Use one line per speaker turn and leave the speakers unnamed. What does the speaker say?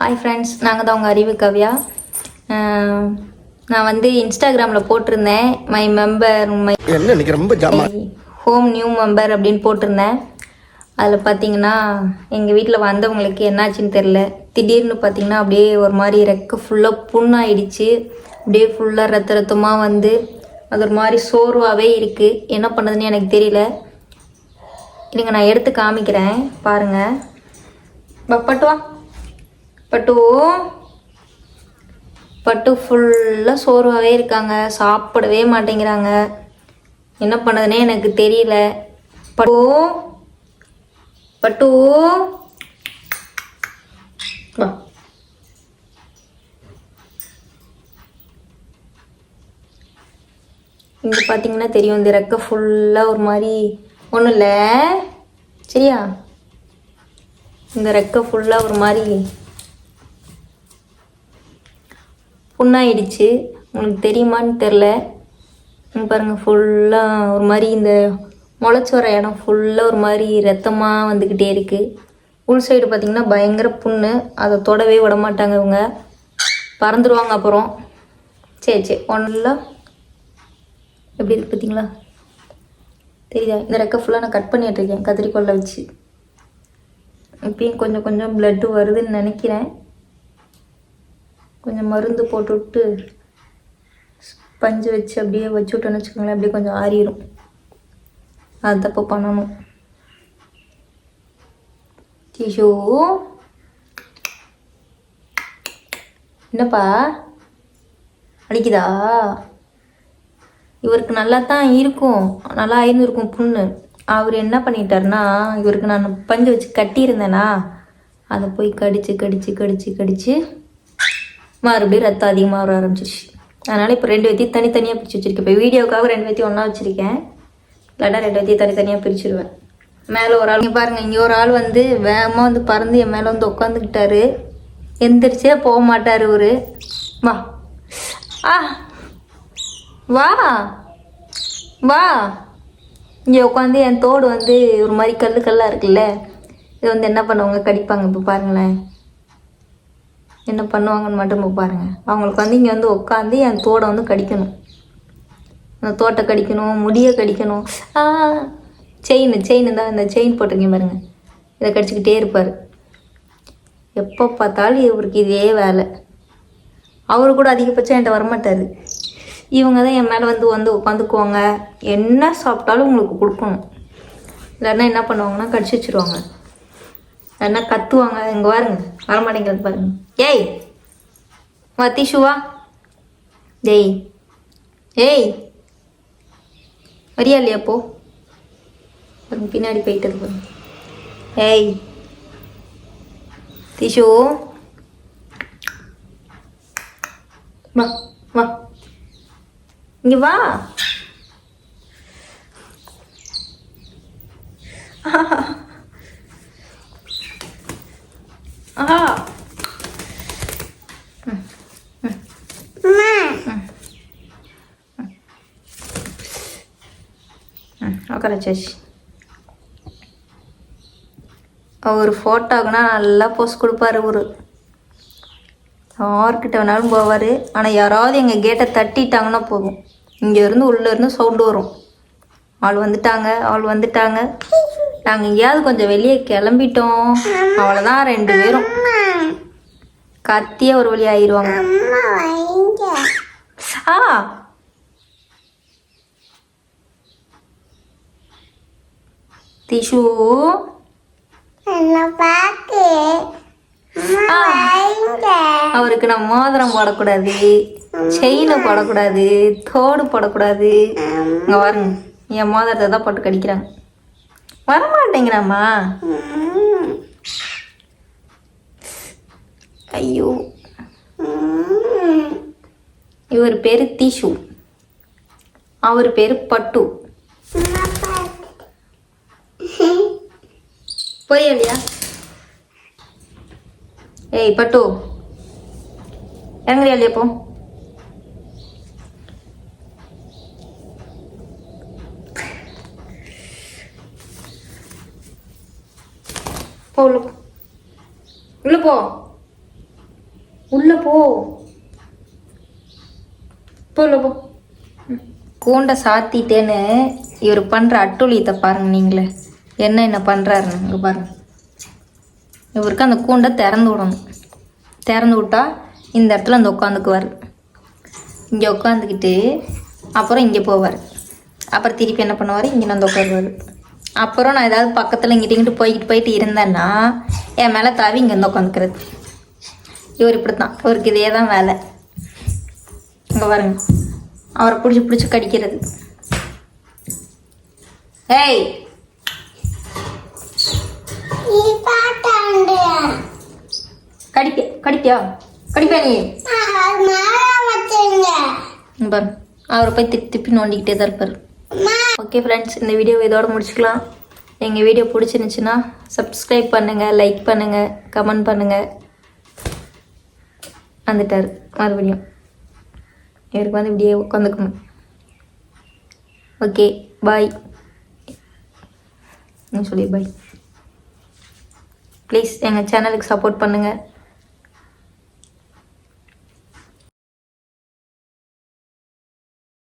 Hi friends, நாங்கள் தான் உங்கள் அறிவு கவ்யா. நான் வந்து இன்ஸ்டாகிராமில் போட்டிருந்தேன் my member home new member அப்படின்னு போட்டிருந்தேன். அதில் பார்த்தீங்கன்னா எங்கள் வீட்டில் வந்தவங்களுக்கு என்னாச்சுன்னு தெரில. திடீர்னு பார்த்தீங்கன்னா அப்படியே ஒரு மாதிரி ரெக்க ஃபுல்லாக புண்ணாயிடுச்சு. அப்படியே ஃபுல்லாக ரத்தமாக வந்து அது ஒரு மாதிரி சோர்வாகவே இருக்குது. என்ன பண்ணுறதுன்னு எனக்கு தெரியல. இல்லைங்க, நான் எடுத்து காமிக்கிறேன் பாருங்கள். பட்டு வா பட்டு ஃபுல்லாக சோர்வாகவே இருக்காங்க. சாப்பிடவே மாட்டேங்கிறாங்க. என்ன பண்ணதுன்னே எனக்கு தெரியல. பட்டு வா. இங்கே பார்த்தீங்கன்னா தெரியும், இந்த ரெக்கை ஃபுல்லாக ஒரு மாதிரி ஒன்றும் இல்லை சரியா. இந்த ரெக்கை ஃபுல்லாக ஒரு மாதிரி புண்ணாயிடுச்சு. உங்களுக்கு தெரியுமான்னு தெரில. பாருங்கள், ஃபுல்லாக ஒரு மாதிரி இந்த முளைச்சி வர இடம் ஃபுல்லாக ஒரு மாதிரி ரத்தமாக வந்துக்கிட்டே இருக்குது. உள் சைடு பார்த்திங்கன்னா பயங்கர புண்ணு. அதை தொடவே விட மாட்டாங்க இவங்க, பறந்துடுவாங்க அப்புறம். சரி ஒன்றும் எப்படி இருக்குது பார்த்தீங்களா, தெரியுதா? இந்த ரெக்கை ஃபுல்லாக நான் கட் பண்ணிட்டுருக்கேன் கத்திரிக்கோலில் வச்சு. இப்பயும் கொஞ்சம் கொஞ்சம் ப்ளட்டு வருதுன்னு நினைக்கிறேன். கொஞ்சம் மருந்து போட்டுவிட்டு பஞ்சு வச்சு அப்படியே வச்சு விட்டோன்னு வச்சுக்கோங்களேன், அப்படியே கொஞ்சம் ஆறிடும். அது தப்பு பண்ணணும். டிஷோ என்னப்பா அடிக்குதா? இவருக்கு நல்லா தான் இருக்கும், நல்லா ஆயிருந்துருக்கும் புண்ணு. அவர் என்ன பண்ணிட்டாருன்னா, இவருக்கு நான் பஞ்சு வச்சு கட்டியிருந்தேனா, அதை போய் கடிச்சு மறுபடியும் ரத்தம் அதிகமாக வர ஆரம்பிச்சிருச்சு. அதனால் இப்போ 2 பேத்தையும் தனித்தனியாக பிரித்து வச்சுருக்கேன். இப்போ வீடியோக்காக 2 பேத்தையும் ஒன்றா வச்சுருக்கேன். இல்லாட்டா 2 பேத்தையும் தனித்தனியாக பிரிச்சுடுவேன். மேலே ஒரு ஆள் இங்கே பாருங்கள், இங்கே ஒரு ஆள் வந்து வேகமாக வந்து பறந்து என் மேலே வந்து உட்காந்துக்கிட்டாரு. எந்திரிச்சே போக மாட்டார் இவர். வா வா வா. இங்கே உட்காந்து என் தோடு வந்து ஒரு மாதிரி கல்லாக இருக்குல்ல, இது வந்து என்ன பண்ணுவாங்க, கடிப்பாங்க. இப்போ பாருங்களேன் என்ன பண்ணுவாங்கன்னு மட்டும் இப்போ பாருங்கள். அவங்களுக்கு வந்து இங்கே வந்து உட்காந்து என் தோடை வந்து கடிக்கணும். அந்த தோட்டை கடிக்கணும், முடியை கடிக்கணும். செயின் தான், இந்த செயின் போட்டிருக்கேன் பாருங்கள், இதை கடிச்சிக்கிட்டே இருப்பார். எப்போ பார்த்தாலும் இவருக்கு இதே வேலை. அவரு கூட அதிகபட்சம் என்கிட்ட வரமாட்டார். இவங்க தான் என் மேலே வந்து உட்காந்துக்குவாங்க. என்ன சாப்பிட்டாலும் உங்களுக்கு கொடுக்கணும். இல்லைன்னா என்ன பண்ணுவாங்கன்னா கடிச்சு வச்சுருவாங்க, இல்லைன்னா கத்துவாங்க. இங்கே பாருங்க, வரமாட்டேங்கிறது பாருங்க. ஏய் வா டிஷுவா. ஏய் வரியா இல்லையா? போ பாருங்க, பின்னாடி போயிட்டு பாருங்க. ஏய் டிஷு வா வா, இங்கே வா. உட்காரச்சாச்சு. அவர் ஃபோட்டோக்குன்னா நல்லா போஸ்ட் கொடுப்பாரு. ஒரு யார்கிட்ட வேணாலும் போவார். ஆனால் யாராவது எங்கள் கேட்டை தட்டிட்டாங்கன்னா போதும், இங்கேருந்து உள்ளேருந்து சவுண்டு வரும். ஆள் வந்துட்டாங்க. நாங்கள் எங்கேயாவது கொஞ்சம் வெளியே கிளம்பிட்டோம், அவ்வளோதான் 2 பேரும் கத்தியே ஒரு வழி ஆயிடுவாங்க. டிஷு அவருக்கு நான் மோதிரம் போடக்கூடாது, செயினை போடக்கூடாது, தோடு போடக்கூடாது. இங்கே பாருங்க, என் மோதிரத்தை தான் போட்டு கடிக்கிறாங்க. வரமாட்டேங்கிறாம்மா. ஐயோ, இவர் பேர் டிஷு, அவர் பேர் பட்டு. போய் இல்லையா? ஏய் பட்டு, இறங்குறியா இல்லையா? போ. உள்ள போ. உள்ளே போ உள்ள போ. கூண்டை சாத்திட்டேன்னு இவர் பண்ணுற அட்டூழியத்தை பாருங்க நீங்களே. என்ன பண்ணுறாருன்னு இங்கே பாருங்க. இவருக்கு அந்த கூண்டை திறந்து விடணும். திறந்து விட்டா இந்த இடத்துல அந்த உட்காந்துக்குவார். இங்கே உட்காந்துக்கிட்டு அப்புறம் இங்கே போவார். அப்புறம் திருப்பி என்ன பண்ணுவார், இங்கே வந்து உட்காருவார். அப்புறம் நான் ஏதாவது பக்கத்தில் இங்கிட்டு போயிட்டு இருந்தேன்னா என் மேலே தாவி இங்கே வந்து உட்காந்துக்கிறது. இவர் இப்படி தான், இவருக்கு இதே தான் வேலை. இங்கே பாருங்க, அவரை பிடிச்சி கடிக்கிறது. ஏய் கடிப்பியா நீ பாரு. அவரை போய் திருப்பி நோண்டிக்கிட்டே தான் இருப்பார். ஓகே ஃப்ரெண்ட்ஸ், இந்த வீடியோ இதோட முடிச்சுக்கலாம். எங்கள் வீடியோ பிடிச்சிருந்துச்சுன்னா சப்ஸ்கிரைப் பண்ணுங்கள், லைக் பண்ணுங்கள், கமெண்ட் பண்ணுங்கள். வந்துட்டார் மறுபடியும். இவருக்கு வந்து இப்படியே உட்காந்துக்கணும். Okay bye. சொல்லி பாய். ப்ளீஸ் எங்கள் சேனலுக்கு சப்போர்ட் பண்ணுங்கள்.